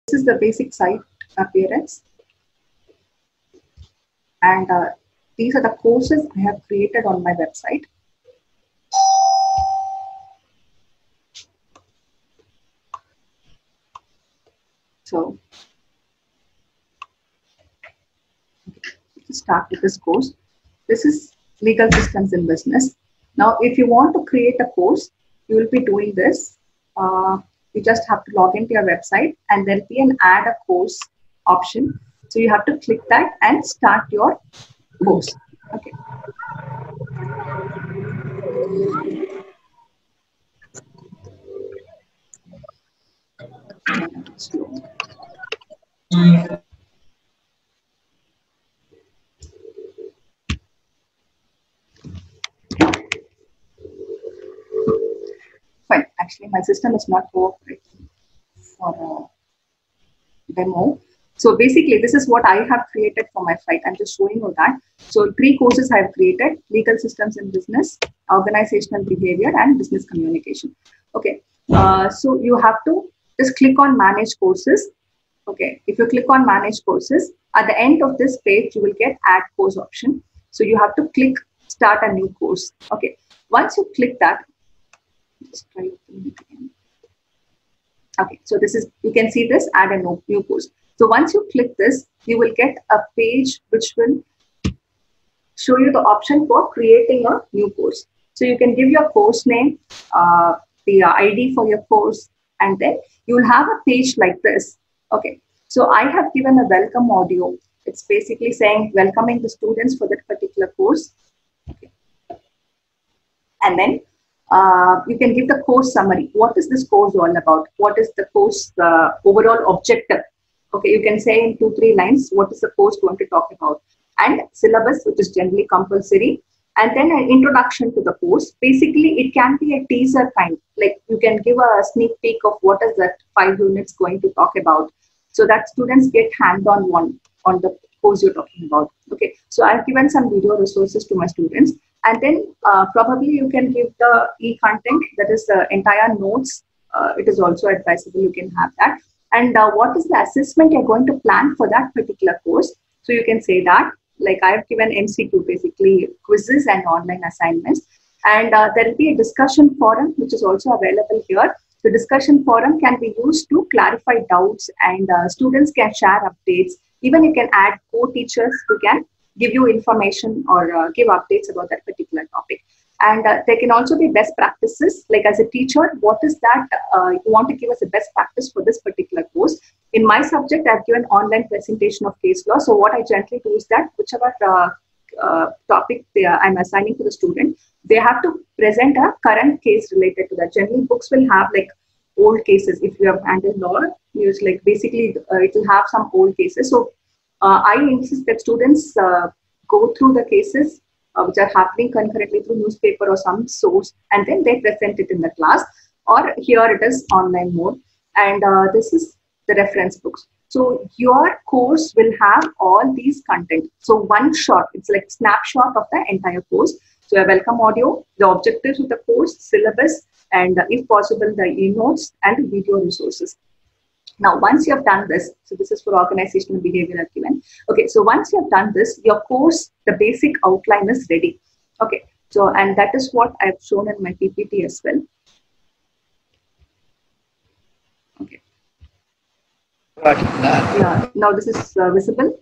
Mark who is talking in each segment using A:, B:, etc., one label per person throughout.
A: This is the basic site appearance, and these are the courses I have created on my website. So let's start with this course. This is legal systems in business. Now, if you want to create a course, you will be doing this. You just have to log into your website, and there'll be an add a course option. So you have to click that and start your course. Okay. Slow. Fine. Actually, my system is not cooperating for a demo. So basically, this is what I have created for my site. I'm just showing you that. So 3 courses I have created: legal systems in business, organizational behavior, and business communication. Okay. So you have to just click on manage courses. Okay. If you click on manage courses, at the end of this page, you will get add course option. So you have to click start a new course. Okay. Once you click that, just try it again. Okay, so this is, you can see this, add a new course. So once you click this, you will get a page which will show you the option for creating a new course. So you can give your course name, the ID for your course, and then you will have a page like this. Okay, so I have given a welcome audio. It's basically saying welcoming the students for that particular course. Okay. And then you can give the course summary. What is this course all about? What is the course overall objective? Okay, you can say in 2-3 lines what is the course going to talk about, and syllabus, which is generally compulsory, and then an introduction to the course. Basically, it can be a teaser kind, like you can give a sneak peek of what is that 5 units going to talk about, so that students get hand-on one on the course you're talking about. Okay, so I've given some video resources to my students. And then probably you can give the e-content, that is the entire notes. It is also advisable, you can have that. And what is the assessment you're going to plan for that particular course? So you can say that, like I've given MCQ, basically quizzes and online assignments. And there will be a discussion forum, which is also available here. The discussion forum can be used to clarify doubts, and students can share updates. Even you can add co-teachers who can give you information or give updates about that particular topic. And there can also be best practices, like as a teacher, what is that you want to give us a best practice for this particular course. In my subject, I've given online presentation of case law. So what I generally do is that whichever topic I'm assigning to the student, they have to present a current case related to that. Generally, books will have like old cases. If you have handled law, it's like basically it will have some old cases. So I insist that students go through the cases which are happening concurrently through newspaper or some source, and then they present it in the class, or here it is online mode. And this is the reference books. So your course will have all these content. So one shot, it's like snapshot of the entire course. So a welcome audio, the objectives of the course, syllabus, and if possible, the e-notes and the video resources. Now, once you have done this, so this is for organizational behavior I've given. Okay, so once you have done this, your course, the basic outline is ready. Okay, so and that is what I've shown in my PPT as well. Okay. Yeah, now this is visible.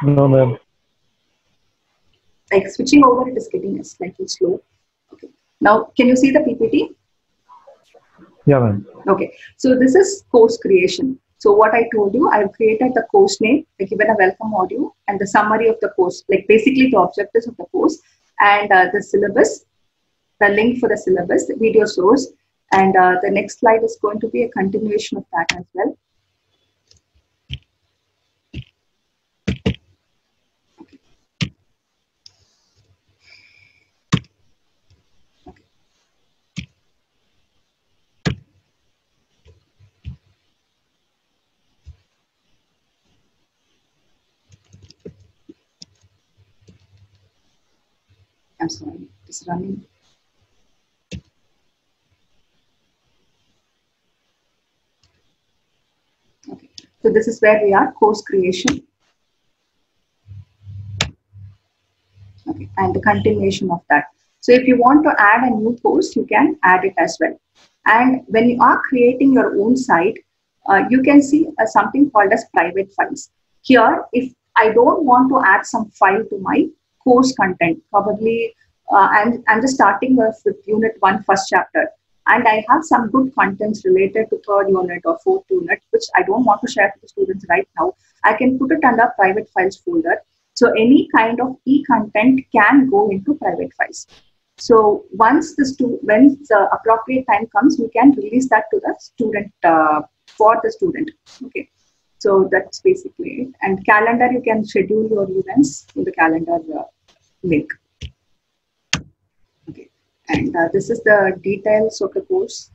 B: No, ma'am.
A: Like switching over, it is getting slightly slow. Okay. Now, can you see the PPT?
B: Yeah, ma'am.
A: Okay. So this is course creation. So what I told you, I've created the course name, I've given a welcome audio, and the summary of the course, like basically the objectives of the course, and the syllabus, the link for the syllabus, the video source, and the next slide is going to be a continuation of that as well. I'm sorry, it's running. this is where we are, course creation. Okay, and the continuation of that. So if you want to add a new course, you can add it as well. And when you are creating your own site, you can see something called as private files. Here, if I don't want to add some file to my course content, probably I'm just starting with unit 1 first chapter, and I have some good contents related to 3rd unit or 4th unit, which I don't want to share to the students right now. I can put it under private files folder. So any kind of e-content can go into private files. So once when the appropriate time comes, we can release that to the student, for the student. Okay. So that's basically it. And calendar, you can schedule your events in the calendar link. Okay. And this is the details of the course.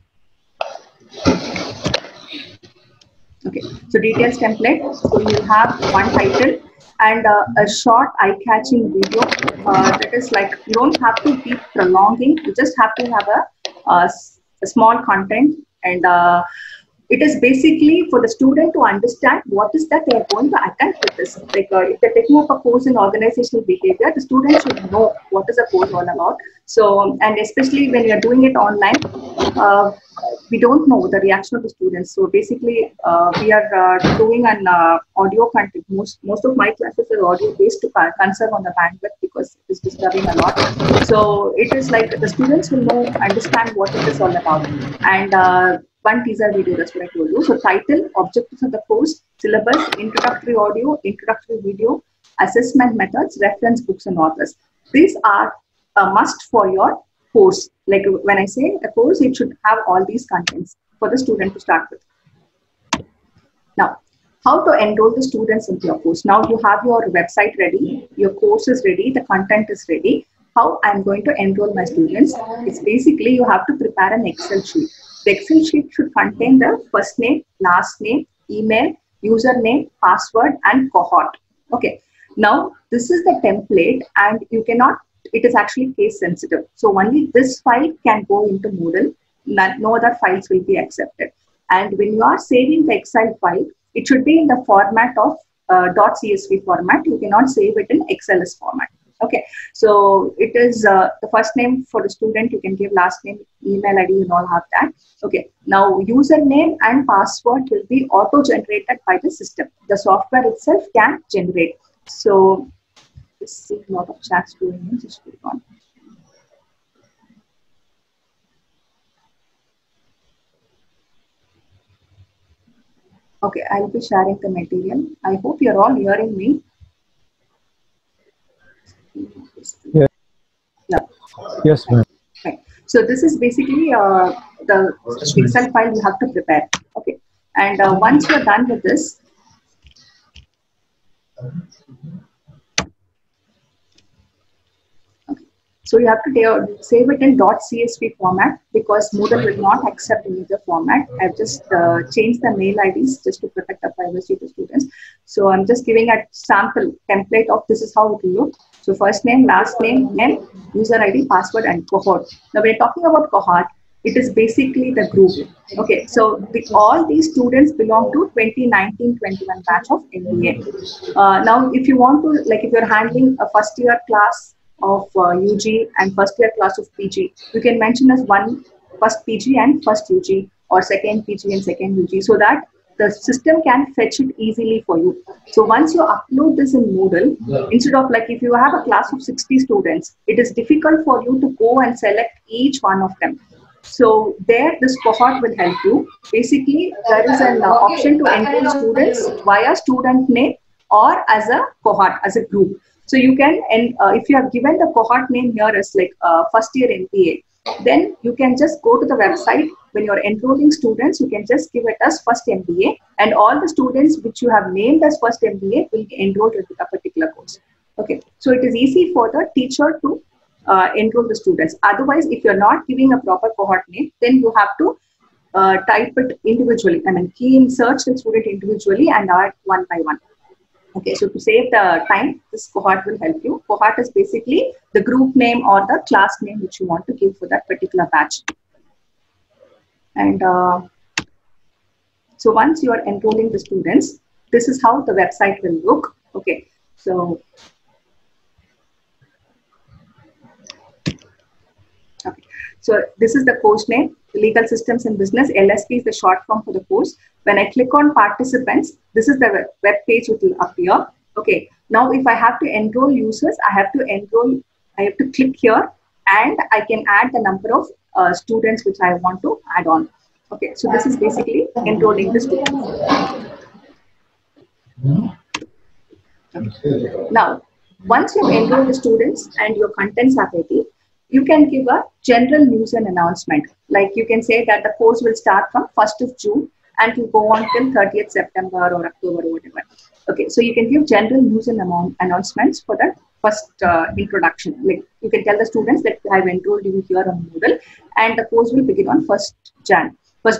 A: Okay. So details template. So you have one title and a short eye-catching video. That is like, you don't have to keep prolonging. You just have to have a small content, and it is basically for the student to understand what is that they are going to attempt with this. Like if they're taking up a course in organizational behavior, the student should know what is the course all about. So, and especially when you're doing it online, we don't know the reaction of the students. So basically, we are doing an audio content. Most of my classes are audio based to conserve on the bandwidth because it is disturbing a lot. So it is like the students will understand what it is all about. And one teaser video, that's what I told you. So title, objectives of the course, syllabus, introductory audio, introductory video, assessment methods, reference books and authors. These are a must for your course. Like when I say a course, it should have all these contents for the student to start with. Now, how to enroll the students into your course. Now you have your website ready, your course is ready, the content is ready. How I'm going to enroll my students? It's basically you have to prepare an Excel sheet. The Excel sheet should contain the first name, last name, email, username, password, and cohort. Okay. Now, this is the template, and you cannot, it is actually case sensitive. So only this file can go into Moodle. No other files will be accepted. And when you are saving the Excel file, it should be in the format of .csv format. You cannot save it in XLS format. Okay, so it is the first name for the student, you can give last name, email ID, you all have that. Okay, now username and password will be auto-generated by the system. The software itself can generate. So, let's see a lot of chats going in, just click on. Okay, I'll be sharing the material. I hope you're all hearing me.
B: Yeah.
A: Yeah.
B: Yes, ma'am.
A: Okay. So this is basically the Excel file you have to prepare. Okay. And once you're done with this, okay. So you have to save it in .csv format because Moodle will not accept any other format. I've just changed the mail IDs just to protect the privacy of the students. So I'm just giving a sample template of this is how it will look. So first name, last name, then user ID, password, and cohort. Now we're talking about cohort. It is basically the group. Okay, so all these students belong to 2019-21 batch of MBA. Now, if you want to, like if you're handling a first year class of UG and first year class of PG, you can mention as one first PG and first UG, or second PG and second UG, so that the system can fetch it easily for you. So once you upload this in Moodle, instead of like if you have a class of 60 students, it is difficult for you to go and select each one of them. So there, this cohort will help you. Basically, there is an option to enroll students via student name or as a cohort, as a group. So you can, and if you have given the cohort name here as like first year MBA, then you can just go to the website. When you're enrolling students, you can just give it as first MBA, and all the students which you have named as first MBA will be enrolled into a particular course. Okay, so it is easy for the teacher to enroll the students. Otherwise, if you're not giving a proper cohort name, then you have to type it individually. I mean, key in search the student individually and add one by one. Okay, so to save the time, this cohort will help you. Cohort is basically the group name or the class name which you want to give for that particular batch. And so once you are enrolling the students, this is how the website will look. Okay, so okay, so this is the course name, Legal Systems in Business. LSP is the short form for the course. When I click on participants, this is the web page which will appear. Okay, now if I have to enroll users, I have to click here, and I can add the number of students which I want to add on. Okay, so this is basically enrolling the students. Okay. Now, once you've enrolled the students and your contents are ready, you can give a general news and announcement. Like you can say that the course will start from 1st of June and will go on till 30th September or October or whatever. Okay, so you can give general news and announcements for the first introduction. Like you can tell the students that I've enrolled you here on Moodle, and the course will begin on 1st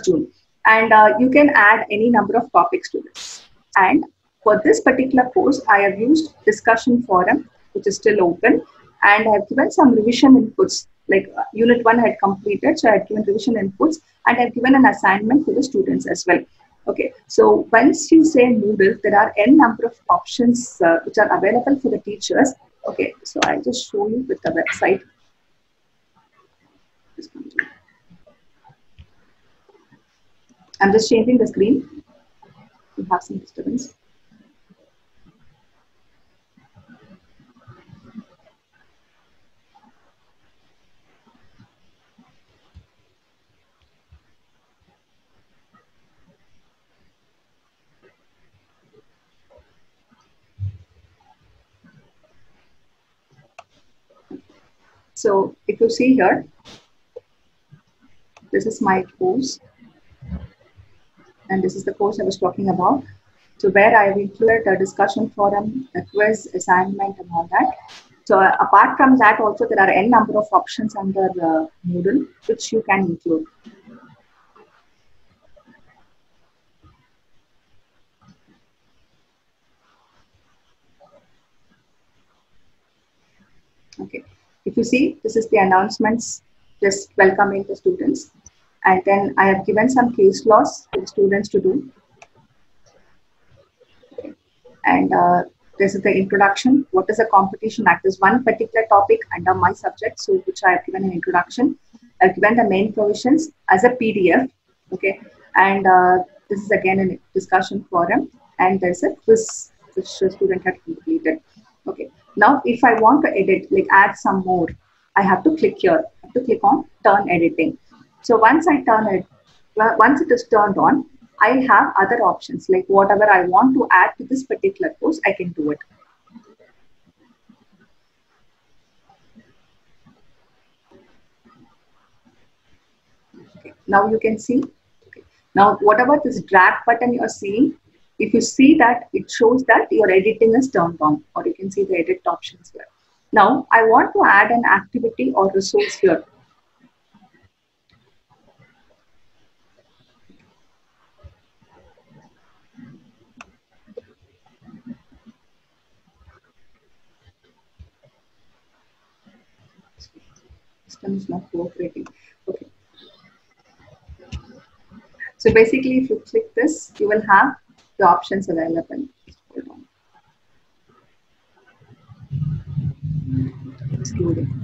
A: June. And you can add any number of topics to this. And for this particular course, I have used discussion forum, which is still open, and I have given some revision inputs. Like unit 1 had completed, so I had given revision inputs, and I have given an assignment for the students as well. Okay, so once you say Moodle, there are n number of options which are available for the teachers. Okay, so I'll just show you with the website. I'm just changing the screen. You have some disturbance. So if you see here, this is my course, and this is the course I was talking about. So where I have included a discussion forum, a quiz, assignment, and all that. So apart from that, also there are n number of options under Moodle which you can include. Okay. If you see, this is the announcements just welcoming the students. And then I have given some case laws for the students to do. Okay. And this is the introduction. What is a Competition Act? There's one particular topic under my subject, so which I have given an introduction. I've given the main provisions as a PDF. Okay. And this is again a discussion forum. And there's a quiz which the student had completed. Okay. Now, if I want to edit, like add some more, I have to click here. I have to click on Turn Editing. So once I turn it, once it is turned on, I have other options, like whatever I want to add to this particular course, I can do it. Okay. Now you can see. Okay. Now, whatever this drag button you are seeing, if you see that, it shows that your editing is turned on, or you can see the edit options here. Now, I want to add an activity or resource here. System is not cooperating. Okay. So basically, if you click this, you will have the options available. Hold on. Excluding.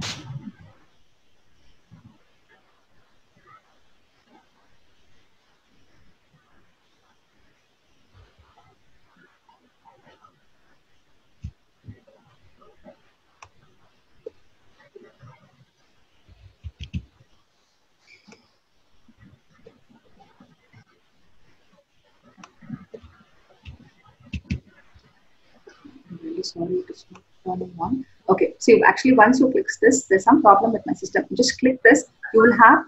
A: Sorry, it is not turning on. Okay, so actually once you click this, there's some problem with my system. You just click this, you will have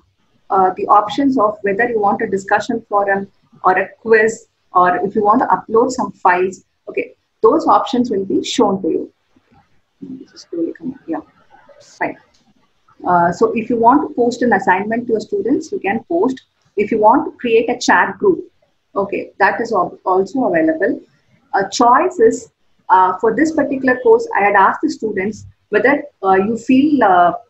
A: the options of whether you want a discussion forum or a quiz, or if you want to upload some files. Okay, those options will be shown to you. Just slowly come up. Yeah, fine. So if you want to post an assignment to your students, you can post. If you want to create a chat group, okay, that is also available. A choice is, for this particular course, I had asked the students whether you feel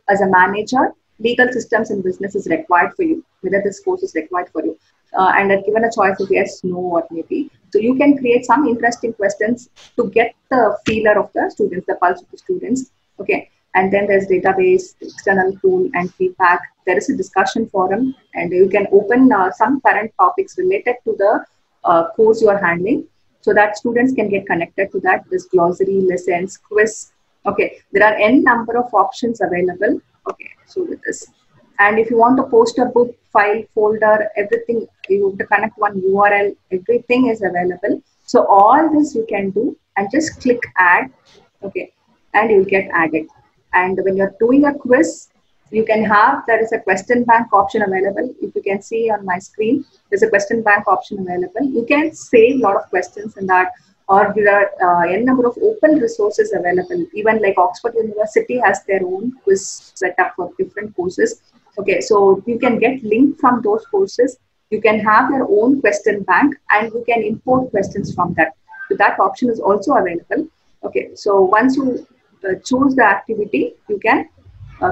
A: as a manager, legal systems in business is required for you, whether this course is required for you. and are given a choice of yes, no, or maybe. So you can create some interesting questions to get the feeler of the students, the pulse of the students. Okay. And then there's database, external tool, and feedback. There is a discussion forum, and you can open some current topics related to the course you are handling, so that students can get connected to that. This glossary, lessons, quiz. Okay, there are n number of options available. Okay, so with this. And if you want to post a book, file, folder, everything, you have to connect one URL, everything is available. So all this you can do and just click add, okay, and you'll get added. And when you're doing a quiz, you can have, there is a question bank option available. If you can see on my screen, there's a question bank option available. You can save a lot of questions in that, or there are n number of open resources available. Even like Oxford University has their own quiz setup for different courses. Okay, so you can get link from those courses. You can have your own question bank, and you can import questions from that. So that option is also available. Okay, so once you choose the activity, you can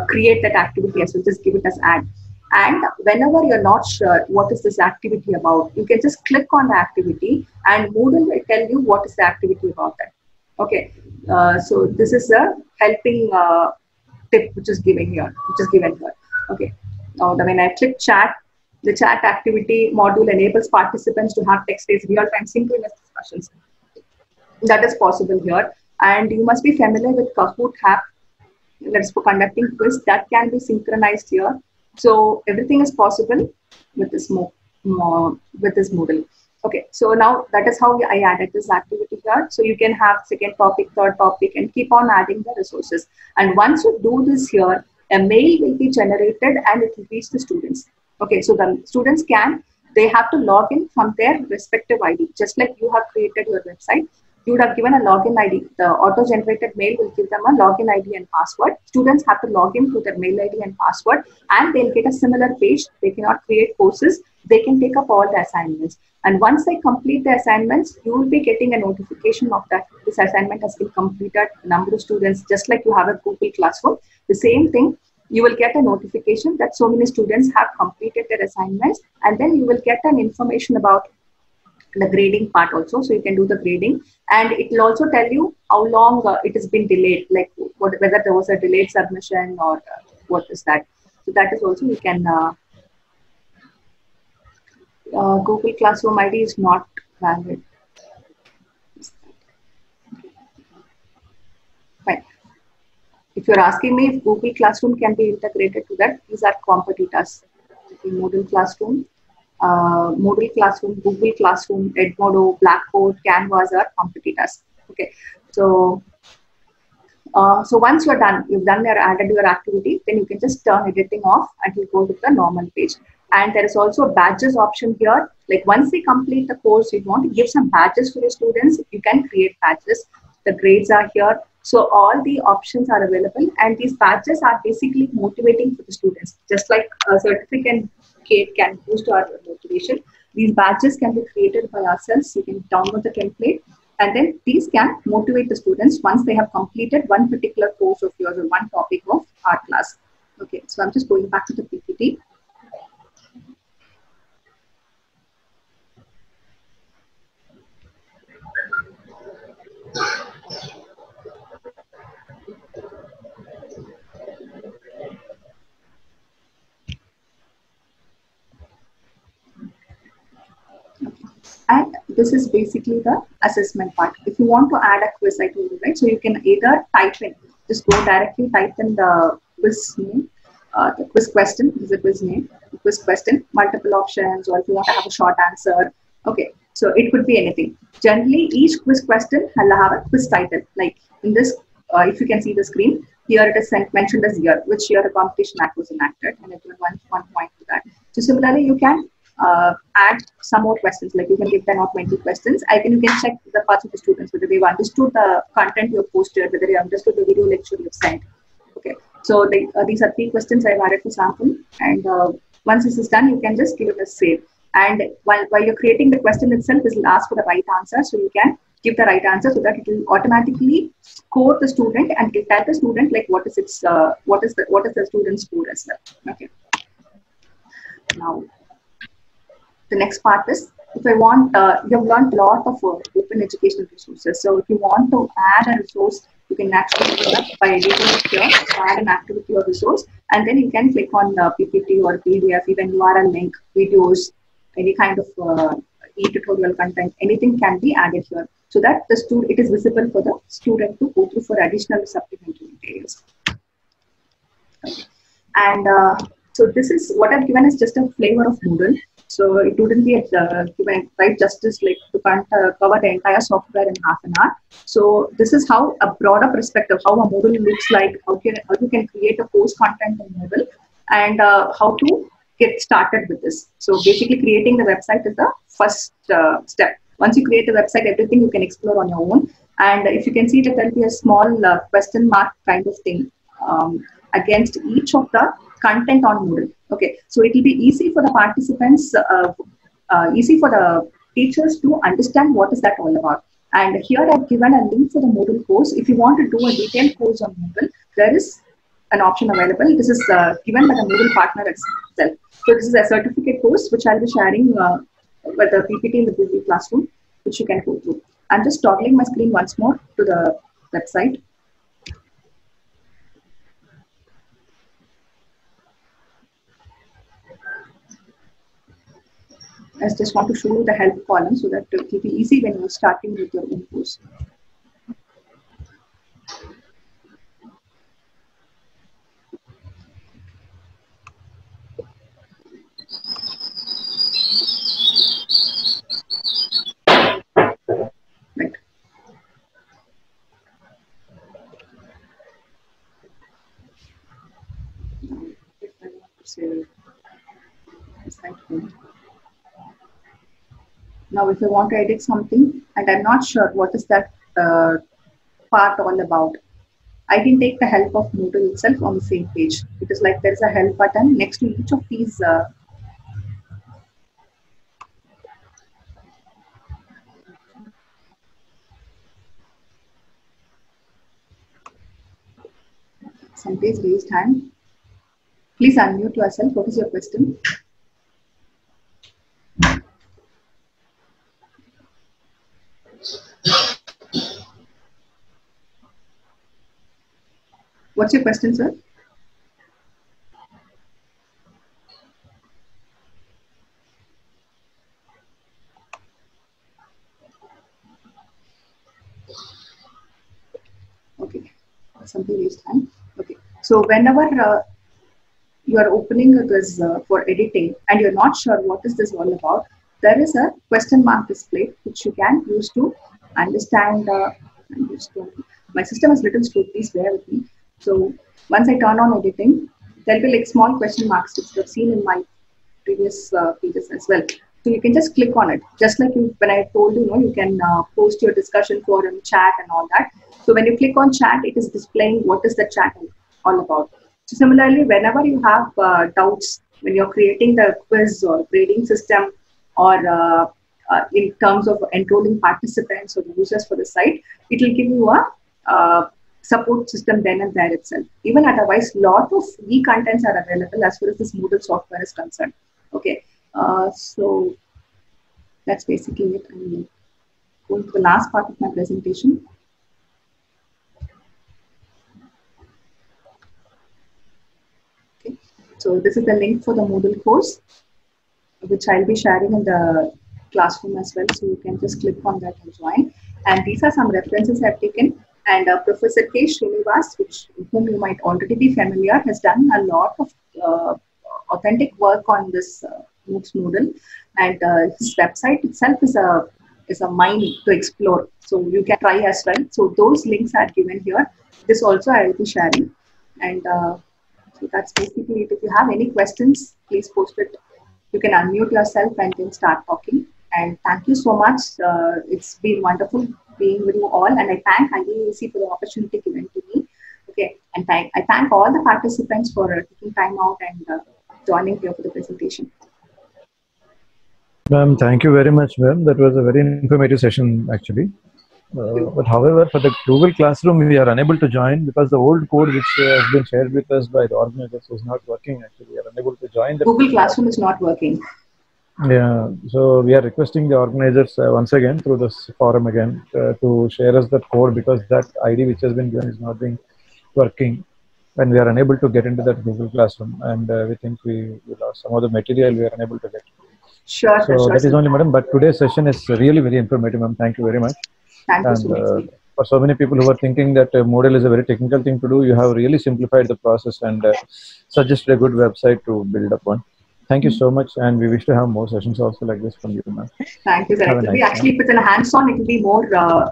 A: create that activity as well. Just give it as add. And whenever you're not sure what is this activity about, you can just click on the activity, and Moodle will tell you what is the activity about that. Okay, so this is a helping tip which is given here. Okay, now when I click chat, the chat activity module enables participants to have text-based real-time synchronous discussions. That is possible here. And you must be familiar with Kahoot app. That's for conducting quiz that can be synchronized here. So everything is possible with this Moodle. Okay, so now that is how I added this activity here. So you can have second topic, third topic, and keep on adding the resources. And once you do this here, a mail will be generated and it will reach the students. Okay, so the students they have to log in from their respective ID. Just like you have created your website, you would have given a login ID. The auto-generated mail will give them a login ID and password. Students have to log in to their mail ID and password, and they'll get a similar page. They cannot create courses. They can take up all the assignments. And once they complete the assignments, you will be getting a notification of that this assignment has been completed. Number of students, just like you have a Google Classroom, the same thing. You will get a notification that so many students have completed their assignments, and then you will get an information about the grading part also. So you can do the grading, and it will also tell you how long it has been delayed, like whether there was a delayed submission or what is that. So that is also you can. Google Classroom ID is not valid. Fine. If you're asking me if Google Classroom can be integrated to that, these are competitors. Moodle Classroom, Google Classroom, Edmodo, Blackboard, Canvas are competitors. Okay, so once you're done, added your activity, then you can just turn editing off and you go to the normal page. And there is also a badges option here. Like once they complete the course, you want to give some badges for your students, you can create badges. The grades are here. So all the options are available, and these badges are basically motivating for the students. Just like a certificate can boost our motivation, these badges can be created by ourselves. You can download the template, and then these can motivate the students once they have completed one particular course of yours or one topic of our class. Okay, so I'm just going back to the PPT. And this is basically the assessment part. If you want to add a quiz, I told you, right? So you can either type in, just go directly type in the quiz name, the quiz question, this is the quiz name, the quiz question, multiple options, or if you want to have a short answer. Okay, so it could be anything. Generally, each quiz question will have a quiz title. Like in this, if you can see the screen, here it is mentioned as year, which year the competition act was enacted, and it will one point to that. So similarly, you can add some more questions, like you can give 10 or 20 questions. You can check the parts of the students, whether they've understood the content you have posted, whether they understood the video lecture you've sent. Okay, so these are 3 questions I've added for sample, and once this is done, you can just give it a save. And while you're creating the question itself, this will ask for the right answer, so you can give the right answer so that it will automatically score the student, and it will tell the student like what is the student's score as well. Okay, now the next part is, if I want, you have learned a lot of open educational resources. So if you want to add a resource, you can actually do that by editing it here, add an activity or resource, and then you can click on PPT or PDF, even URL link, videos, any kind of e-tutorial content, anything can be added here, so that it is visible for the student to go through for additional supplementary details. Okay. And so this is what I've given is just a flavor of Moodle. So it wouldn't be given right justice like to cover the entire software in half an hour. So this is how a broader perspective, how a Moodle looks like, how you can create a course content in Moodle, and how to get started with this. So basically creating the website is the first step. Once you create the website, everything you can explore on your own. And if you can see that there will be a small question mark kind of thing against each of the content on Moodle. Okay, so it will be easy for the participants, easy for the teachers to understand what is that all about. And here I've given a link for the Moodle course. If you want to do a detailed course on Moodle, there is an option available. This is given by the Moodle partner itself. So this is a certificate course which I'll be sharing with the PPT in the Google Classroom, which you can go through. I'm just toggling my screen once more to the website. I just want to show you the help column so that it will be easy when you're starting with your own course. Right. If I want to say now, if I want to edit something and I'm not sure what is that part all about, I can take the help of Moodle itself on the same page. It is like there's a help button next to each of these somebody's raised hand. Please unmute yourself. What is your question? What's your question, sir? Okay, somebody raised hand. Okay, so whenever you are opening this for editing and you're not sure what is this all about, there is a question mark display which you can use to understand. My system is little slow, please bear with me. So once I turn on editing, there'll be like small question marks which you've seen in my previous pages as well. So you can just click on it, just like when I told you, you can post your discussion forum, chat, and all that. So when you click on chat, it is displaying what is the chat all about. So similarly, whenever you have doubts when you're creating the quiz or grading system, or in terms of enrolling participants or users for the site, it will give you a support system then and there itself. Even otherwise, lot of e-contents are available as far as this Moodle software is concerned. Okay, so that's basically it. I'm going to the last part of my presentation. Okay, so this is the link for the Moodle course, which I'll be sharing in the classroom as well. So you can just click on that and join. And these are some references I've taken. And Professor K. Srinivas, whom you might already be familiar, has done a lot of authentic work on this MOOCs Moodle. And his website itself is a mine to explore. So you can try as well. So those links are given here. This also I will be sharing. And so that's basically it. If you have any questions, please post it. You can unmute yourself and then start talking. And thank you so much. It's been wonderful being with you all. And I thank IAAC for the opportunity given to me. Okay, and I thank all the participants for taking time out and joining here for the presentation.
B: Ma'am, thank you very much, ma'am. That was a very informative session, actually. But however, for the Google Classroom, we are unable to join because the old code which has been shared with us by the organizers was not working. Actually, we are unable to join.
A: Google Classroom is not working.
B: Yeah, so we are requesting the organizers once again through this forum again to share us that code, because that ID which has been given is not being working, and we are unable to get into that Google Classroom, and we think we lost some of the material we are unable to get.
A: Sure, sir,
B: So
A: sure,
B: that is
A: sir.
B: only, madam. But today's session is really very informative, ma'am. Thank you very much.
A: Thank you so
B: And
A: much, sir.
B: for so many people who are thinking that Moodle is a very technical thing to do, you have really simplified the process and suggested a good website to build upon. Thank you so much, and we wish to have more sessions also like this from you, ma'am.
A: Thank you, sir.
B: Have
A: It
B: a
A: will be
B: nice
A: actually,
B: time.
A: if it's in a hands-on, it will be more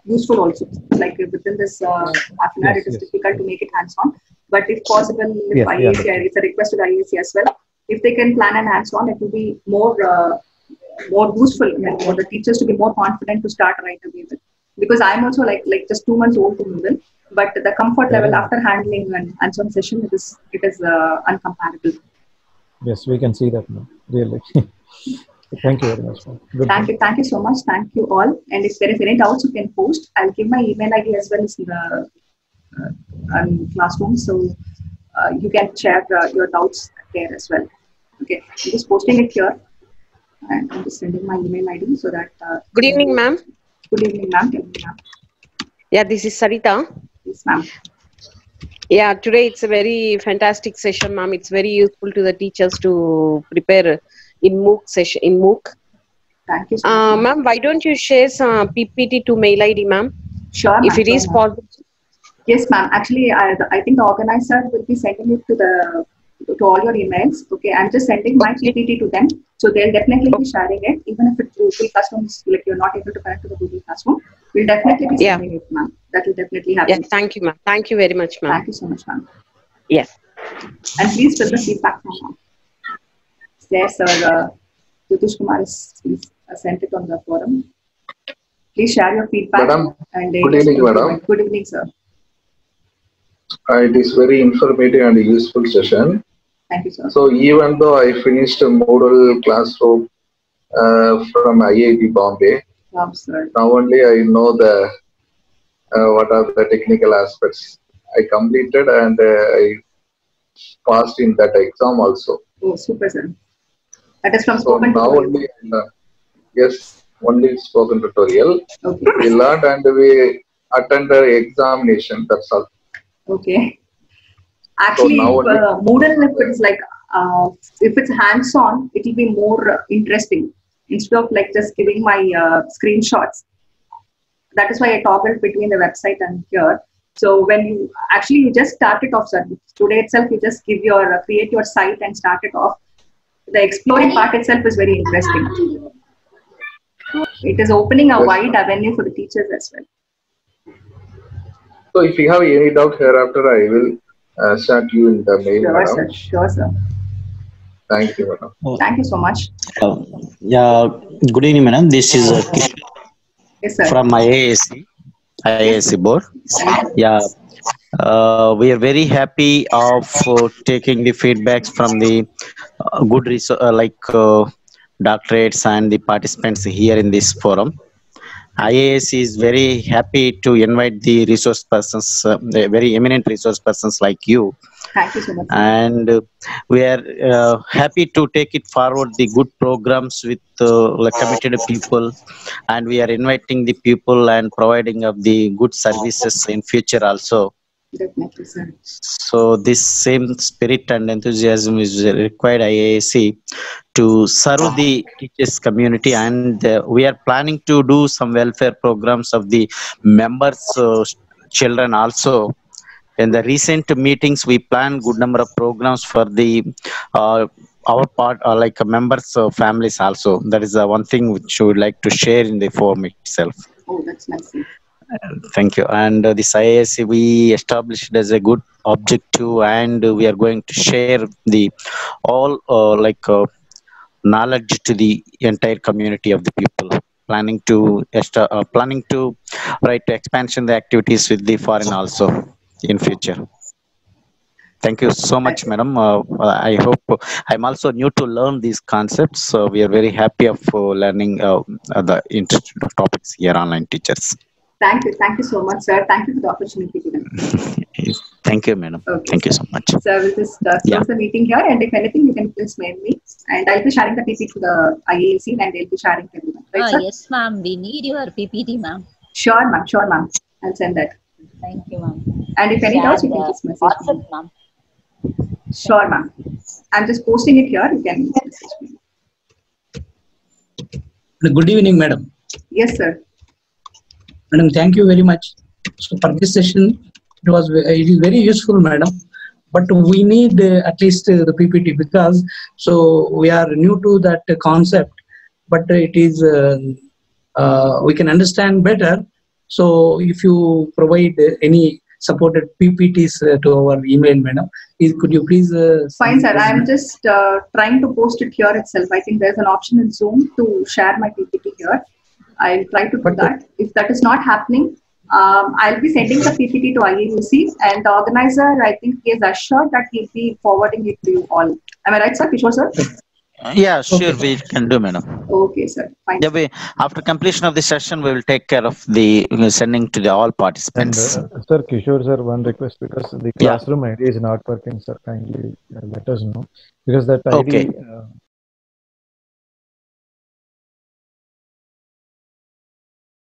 A: useful also. Like within this half an hour,
B: Yes,
A: it is
B: yes.
A: difficult to make it hands-on. But if possible, if
B: Yes, we
A: IAC,
B: understand.
A: it's a request to the IAC as well. If they can plan an hands-on, it will be more useful, I mean, for the teachers to be more confident to start right away with. Because I'm also like just 2 months old to Moodle, but the comfort
B: Very
A: level
B: nice.
A: after handling an hands-on session, it is uncomparable.
B: Yes, we can see that now. Really. Thank you very much, ma'am. Good.
A: Thank you so much. Thank you all. And if there is any doubts, you can post. I'll give my email ID as well as in the classroom, so you can share your doubts there as well. Okay, I'm just posting it here, and I'm just sending my email ID so that.
C: Good evening, ma'am.
A: Good evening, ma'am. Tell me, ma'am.
C: Yeah, this is Sarita.
A: Yes, ma'am.
C: Yeah, today it's a very fantastic session, ma'am. It's very useful to the teachers to prepare in MOOC session in MOOC.
A: Thank you so much.
C: Ma'am, why don't you share some PPT to mail ID, ma'am?
A: Sure,
C: If
A: ma'am.
C: it is possible.
A: Yes, ma'am. Actually, I think the organizer will be sending it to all your emails. Okay, I'm just sending my PPT to them, so they'll definitely be sharing it. Even if it's Google Classroom, like you're not able to connect to the Google Classroom, we'll definitely be sending it, ma'am. That will definitely happen.
C: Yeah, thank you, ma'am. Thank you very much, ma'am.
A: Thank you so much, ma'am.
C: Yes.
A: And please fill the feedback form, ma'am. There, sir. Jyotish Kumar is sent it on the forum. Please share your feedback.
D: Madam,
A: And
D: good evening, madam.
A: Good evening, sir.
D: It is very informative and useful session.
A: Thank you, sir.
D: So even though I finished a Moodle classroom from IIT Bombay,
A: Wow, sir.
D: now only I know the what are the technical aspects. I completed and I passed in that exam also.
A: Oh, super, sir. That is from
D: So
A: spoken
D: now
A: tutorial.
D: only yes, only spoken tutorial.
A: Okay.
D: We learned and we attended examination. That's all.
A: Okay. Actually,
D: So now
A: Moodle, if it's like if it's hands-on, it will be more interesting instead of like just giving my screenshots. That is why I toggled between the website and here. So when you just start it off, sir. Today itself, you just give your create your site and start it off. The exploring part itself is very interesting. It is opening a wide avenue for the teachers as well.
D: So if you have any doubt hereafter, I will chat you in the mail,
A: Sure,
D: madam.
A: sir. Sure, sir.
D: Thank you, madam.
A: Thank you so much.
E: Yeah, good evening, madam. This is
A: Yes, sir.
E: from IASC board. Yeah, we are very happy of taking the feedbacks from the good doctorates and the participants here in this forum. IAS is very happy to invite the resource persons, the very eminent resource persons like you.
A: Thank you so much.
E: And we are happy to take it forward the good programs with committed people, and we are inviting the people and providing of the good services in future also.
A: Definitely, sir.
E: So this same spirit and enthusiasm is required IAC to serve the teachers community, and we are planning to do some welfare programs of the members children also. In the recent meetings, we plan good number of programs for the our part members families also. That is one thing which we would like to share in the forum itself.
A: Oh, that's nice.
E: Thank you. And this IAC we established as a good objective, and we are going to share the all knowledge to the entire community of the people. Planning to expansion the activities with the foreign also in future. Thank you so much, madam. I hope I'm also new to learn these concepts. So we are very happy of learning the interesting topics here, online teachers.
A: Thank you so much, sir. Thank you for the opportunity given.
E: Thank you, madam.
A: Okay,
E: Thank you so much.
A: So I will just close the meeting here, and if anything, you can please mail me, and I'll be sharing the PPT to the IAC, and they'll be sharing to everyone. Right, sir?
F: Yes, ma'am. We need your PPT, ma'am.
A: Sure, ma'am. Sure, ma'am. I'll send that.
F: Thank you, ma'am.
A: And if any doubts, you can just message me.
F: WhatsApp, ma'am.
A: Sure, ma'am. I'm just posting it here. You can message me.
G: Good evening, madam.
A: Yes, sir.
G: Madam, thank you very much. So for this session, it is very useful, madam. But we need at least the PPT, because so we are new to that concept. But it is we can understand better. So if you provide any supported PPTs to our email, madam, could you please?
A: Fine, sir. I'm just trying to post it here itself. I think there's an option in Zoom to share my PPT here. I'll try to do that. If that is not happening, I'll be sending the PPT to IAC, and the organizer, I think, he is assured that he'll be forwarding it to you all. Am I right, sir? Kishore, sir?
E: Yeah, sure, we can do, madam.
A: Okay, sir. Fine.
E: Yeah, after completion of the session, we will take care of the sending to the all participants.
B: And, sir, Kishore, sir, one request, because the classroom ID is not working, sir. Kindly let us know, because that ID,